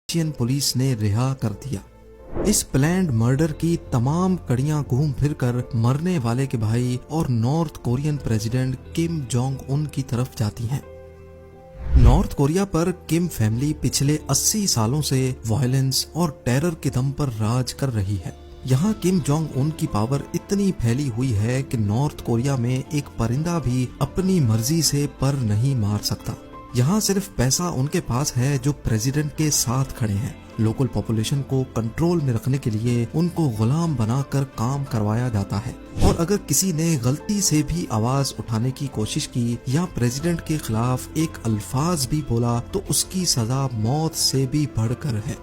Russian police ने रिहा कर दिया। इस प्लान्ड मर्डर की तमाम कड़ियां घूम फिर कर मरने वाले के भाई और north Korean president Kim Jong Un की तरफ जाती हैं। नॉर्थ कोरिया पर किम फैमिली पिछले 80 सालों से वायलेंस और टेरर के दम पर राज कर रही है। यहाँ किम जोंग उन की पावर इतनी फैली हुई है कि नॉर्थ कोरिया में एक परिंदा भी अपनी मर्जी से पर नहीं मार सकता। यहाँ सिर्फ पैसा उनके पास है जो प्रेसिडेंट के साथ खड़े हैं। लोकल पॉपुलेशन को कंट्रोल में रखने के लिए उनको गुलाम बनाकर काम करवाया जाता है, और अगर किसी ने गलती से भी आवाज उठाने की कोशिश की या प्रेसिडेंट के खिलाफ एक अल्फाज भी बोला तो उसकी सजा मौत से भी बढ़कर है।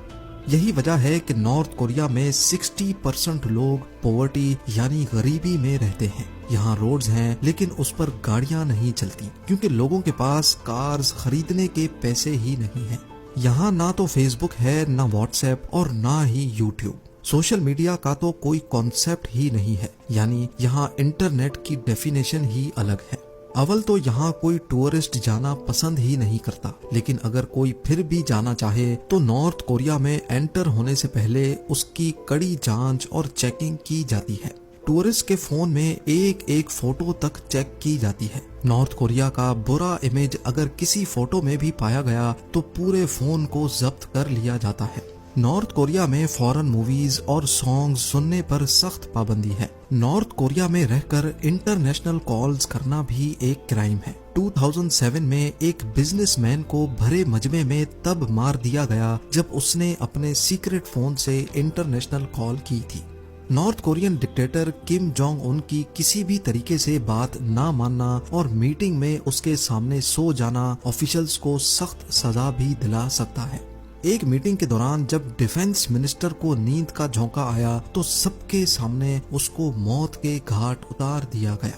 यही वजह है कि नॉर्थ कोरिया में 60% लोग पॉवर्टी यानी गरीबी में रहते हैं। यहाँ रोड्स हैं लेकिन उस पर गाड़ियाँ नहीं चलती क्योंकि लोगों के पास कार्स खरीदने के पैसे ही नहीं हैं। यहाँ ना तो फेसबुक है, ना व्हाट्सएप और ना ही यूट्यूब। सोशल मीडिया का तो कोई कॉन्सेप्ट ही नहीं है, यानी यहाँ इंटरनेट की डेफिनेशन ही अलग है। अव्वल तो यहाँ कोई टूरिस्ट जाना पसंद ही नहीं करता, लेकिन अगर कोई फिर भी जाना चाहे तो नॉर्थ कोरिया में एंटर होने से पहले उसकी कड़ी जांच और चेकिंग की जाती है। टूरिस्ट के फोन में एक एक फोटो तक चेक की जाती है। नॉर्थ कोरिया का बुरा इमेज अगर किसी फोटो में भी पाया गया तो पूरे फोन को जब्त कर लिया जाता है। नॉर्थ कोरिया में फॉरेन मूवीज और सॉन्ग्स सुनने पर सख्त पाबंदी है। नॉर्थ कोरिया में रहकर इंटरनेशनल कॉल्स करना भी एक क्राइम है। 2007 में एक बिजनेसमैन को भरे मजमे में तब मार दिया गया जब उसने अपने सीक्रेट फोन से इंटरनेशनल कॉल की थी। North Korean dictator Kim Jong Un की किसी भी तरीके से बात ना मानना और मीटिंग में उसके सामने सो जाना ऑफिशियल्स को सख्त सजा भी दिला सकता है। एक मीटिंग के दौरान जब डिफेंस मिनिस्टर को नींद का झोंका आया तो सबके सामने उसको मौत के घाट उतार दिया गया।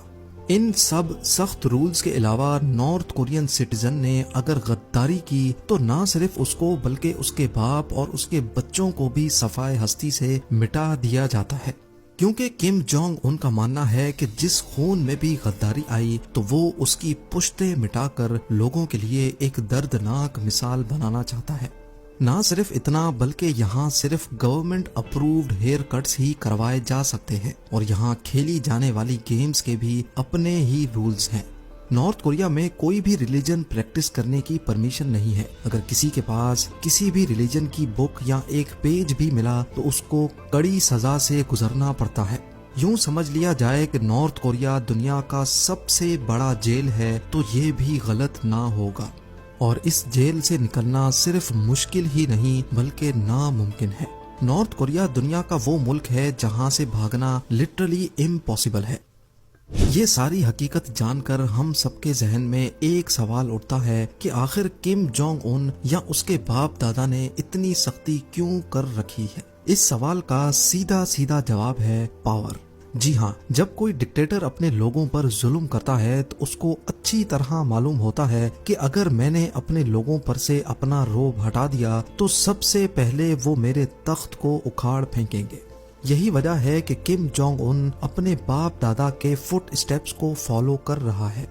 इन सब सख्त रूल्स के अलावा नॉर्थ कोरियन सिटीजन ने अगर गद्दारी की तो ना सिर्फ उसको बल्कि उसके बाप और उसके बच्चों को भी सफाए हस्ती से मिटा दिया जाता है, क्योंकि किम जोंग उनका मानना है कि जिस खून में भी गद्दारी आई तो वो उसकी पुश्ते मिटाकर लोगों के लिए एक दर्दनाक मिसाल बनाना चाहता है। ना सिर्फ इतना बल्कि यहाँ सिर्फ गवर्नमेंट अप्रूव्ड हेयर कट्स ही करवाए जा सकते हैं और यहाँ खेली जाने वाली गेम्स के भी अपने ही रूल्स हैं। नॉर्थ कोरिया में कोई भी रिलीजन प्रैक्टिस करने की परमिशन नहीं है। अगर किसी के पास किसी भी रिलीजन की बुक या एक पेज भी मिला तो उसको कड़ी सजा से गुजरना पड़ता है। यूं समझ लिया जाए कि नॉर्थ कोरिया दुनिया का सबसे बड़ा जेल है तो ये भी गलत ना होगा, और इस जेल से निकलना सिर्फ मुश्किल ही नहीं बल्कि नामुमकिन है। नॉर्थ कोरिया दुनिया का वो मुल्क है जहां से भागना लिटरली इम्पॉसिबल है। ये सारी हकीकत जानकर हम सबके जहन में एक सवाल उठता है कि आखिर किम जोंग उन या उसके बाप दादा ने इतनी सख्ती क्यों कर रखी है। इस सवाल का सीधा सीधा जवाब है पावर। जी हाँ, जब कोई डिक्टेटर अपने लोगों पर जुल्म करता है तो उसको अच्छी तरह मालूम होता है कि अगर मैंने अपने लोगों पर से अपना रोब हटा दिया तो सबसे पहले वो मेरे तख्त को उखाड़ फेंकेंगे। यही वजह है कि किम जोंग उन अपने बाप दादा के फुट स्टेप्स को फॉलो कर रहा है।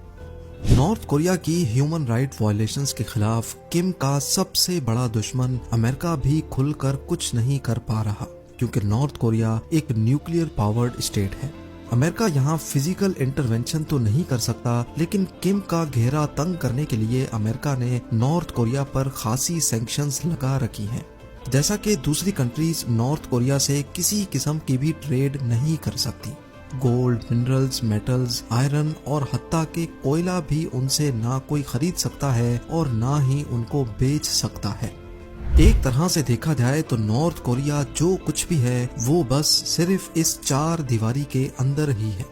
नॉर्थ कोरिया की ह्यूमन राइट वायलेशंस के खिलाफ किम का सबसे बड़ा दुश्मन अमेरिका भी खुलकर कुछ नहीं कर पा रहा, क्योंकि नॉर्थ कोरिया एक न्यूक्लियर पावर्ड स्टेट है। अमेरिका यहाँ फिजिकल इंटरवेंशन तो नहीं कर सकता, लेकिन किम का घेरा तंग करने के लिए अमेरिका ने नॉर्थ कोरिया पर खासी सैंक्शंस लगा रखी हैं। जैसा कि दूसरी कंट्रीज नॉर्थ कोरिया से किसी किस्म की भी ट्रेड नहीं कर सकती। गोल्ड, मिनरल्स, मेटल्स, आयरन और हत्ता के कोयला भी उनसे ना कोई खरीद सकता है और ना ही उनको बेच सकता है। एक तरह से देखा जाए तो नॉर्थ कोरिया जो कुछ भी है वो बस सिर्फ इस चार दीवारी के अंदर ही है।